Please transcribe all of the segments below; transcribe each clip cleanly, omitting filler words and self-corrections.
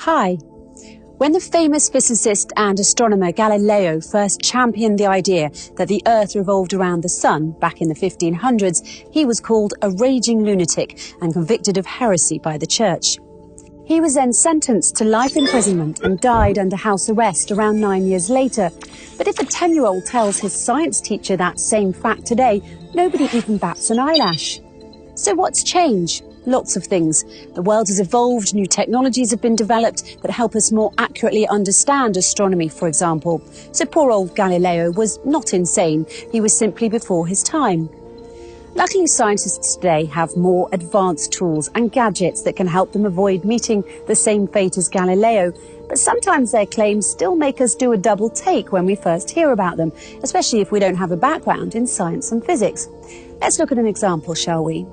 Hi. When the famous physicist and astronomer Galileo first championed the idea that the Earth revolved around the Sun back in the 1500s, he was called a raging lunatic and convicted of heresy by the Church. He was then sentenced to life imprisonment and died under house arrest around 9 years later. But if a 10-year-old tells his science teacher that same fact today, nobody even bats an eyelash. So what's changed? Lots of things. The world has evolved, new technologies have been developed that help us more accurately understand astronomy, for example. So poor old Galileo was not insane, he was simply before his time. Luckily, scientists today have more advanced tools and gadgets that can help them avoid meeting the same fate as Galileo. But sometimes their claims still make us do a double take when we first hear about them, especially if we don't have a background in science and physics. Let's look at an example, shall we?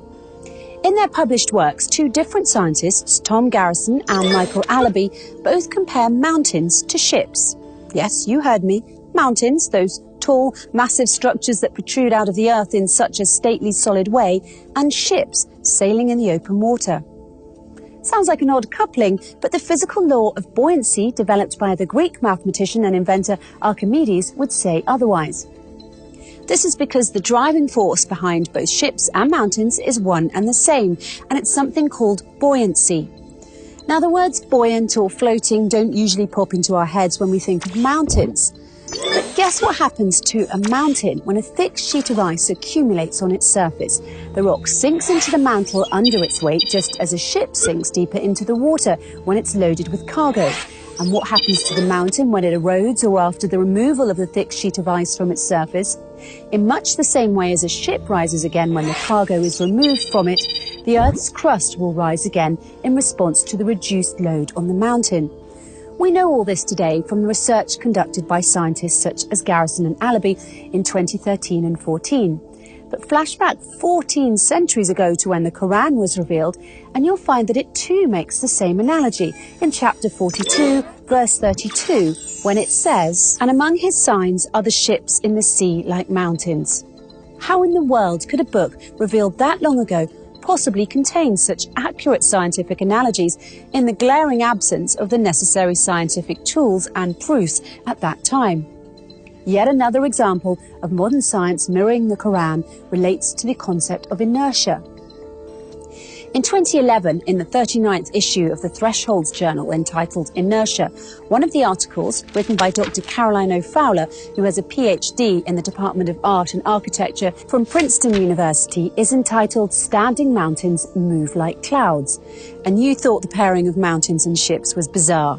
In their published works, two different scientists, Tom Garrison and Michael Allaby, both compare mountains to ships. Yes, you heard me. Mountains, those tall, massive structures that protrude out of the earth in such a stately, solid way, and ships sailing in the open water. Sounds like an odd coupling, but the physical law of buoyancy, developed by the Greek mathematician and inventor Archimedes, would say otherwise. This is because the driving force behind both ships and mountains is one and the same, and it's something called buoyancy. Now, the words buoyant or floating don't usually pop into our heads when we think of mountains. But guess what happens to a mountain when a thick sheet of ice accumulates on its surface? The rock sinks into the mantle under its weight, just as a ship sinks deeper into the water when it's loaded with cargo. And what happens to the mountain when it erodes or after the removal of the thick sheet of ice from its surface? In much the same way as a ship rises again when the cargo is removed from it, the Earth's crust will rise again in response to the reduced load on the mountain. We know all this today from the research conducted by scientists such as Garrison and Allaby in 2013 and 14. But flashback 14 centuries ago to when the Quran was revealed, and you'll find that it too makes the same analogy in chapter 42, verse 32, when it says, "And among his signs are the ships in the sea like mountains." How in the world could a book revealed that long ago possibly contain such accurate scientific analogies in the glaring absence of the necessary scientific tools and proofs at that time? Yet another example of modern science mirroring the Quran relates to the concept of inertia. In 2011, in the 39th issue of the Thresholds Journal entitled Inertia, one of the articles, written by Dr. Caroline O. Fowler, who has a PhD in the Department of Art and Architecture from Princeton University, is entitled "Standing Mountains Move Like Clouds." And you thought the pairing of mountains and ships was bizarre.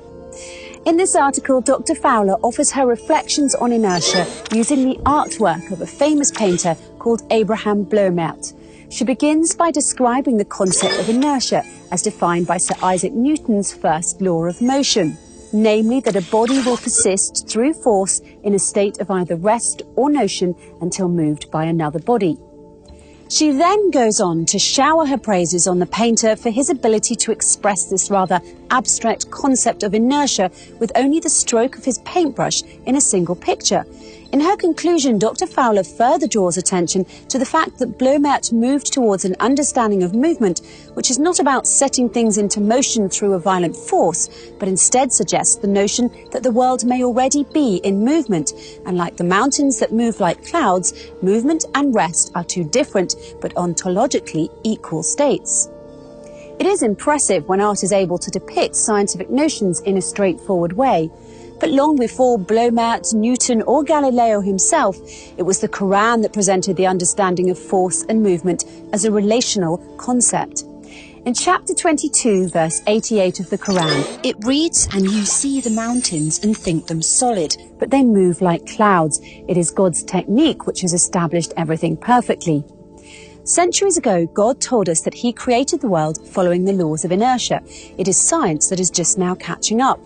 In this article, Dr. Fowler offers her reflections on inertia using the artwork of a famous painter called Abraham Bloemaert. She begins by describing the concept of inertia as defined by Sir Isaac Newton's first law of motion, namely that a body will persist through force in a state of either rest or motion until moved by another body. She then goes on to shower her praises on the painter for his ability to express this rather abstract concept of inertia with only the stroke of his paintbrush in a single picture. In her conclusion, Dr. Fowler further draws attention to the fact that Bloemaert moved towards an understanding of movement, which is not about setting things into motion through a violent force, but instead suggests the notion that the world may already be in movement. And like the mountains that move like clouds, movement and rest are two different but ontologically equal states. It is impressive when art is able to depict scientific notions in a straightforward way. But long before Bloemaert, Newton or Galileo himself, it was the Quran that presented the understanding of force and movement as a relational concept. In chapter 22, verse 88 of the Quran, it reads, "And you see the mountains and think them solid, but they move like clouds. It is God's technique which has established everything perfectly." Centuries ago, God told us that he created the world following the laws of inertia. It is science that is just now catching up.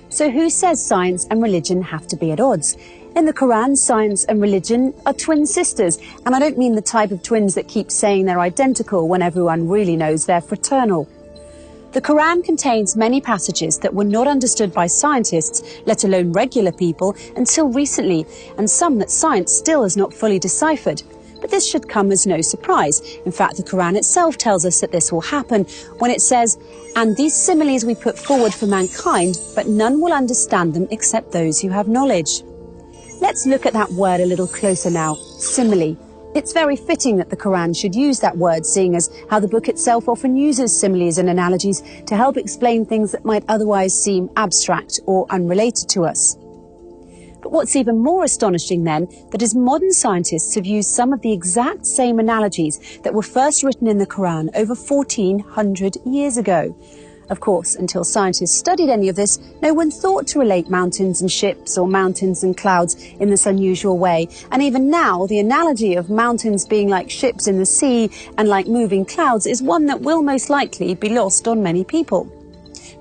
So who says science and religion have to be at odds? In the Quran, science and religion are twin sisters, and I don't mean the type of twins that keep saying they're identical when everyone really knows they're fraternal. The Quran contains many passages that were not understood by scientists, let alone regular people, until recently, and some that science still has not fully deciphered. But this should come as no surprise. In fact, the Quran itself tells us that this will happen when it says, "And these similes we put forward for mankind, but none will understand them except those who have knowledge." Let's look at that word a little closer now, simile. It's very fitting that the Quran should use that word, seeing as how the book itself often uses similes and analogies to help explain things that might otherwise seem abstract or unrelated to us. But what's even more astonishing then, that as modern scientists have used some of the exact same analogies that were first written in the Quran over 1400 years ago. Of course, until scientists studied any of this, no one thought to relate mountains and ships or mountains and clouds in this unusual way. And even now, the analogy of mountains being like ships in the sea and like moving clouds is one that will most likely be lost on many people.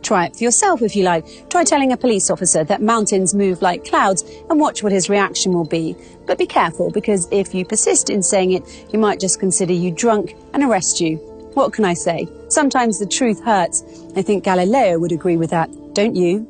Try it for yourself if you like. Try telling a police officer that mountains move like clouds and watch what his reaction will be. But be careful, because if you persist in saying it, he might just consider you drunk and arrest you. What can I say? Sometimes the truth hurts. I think Galileo would agree with that, don't you?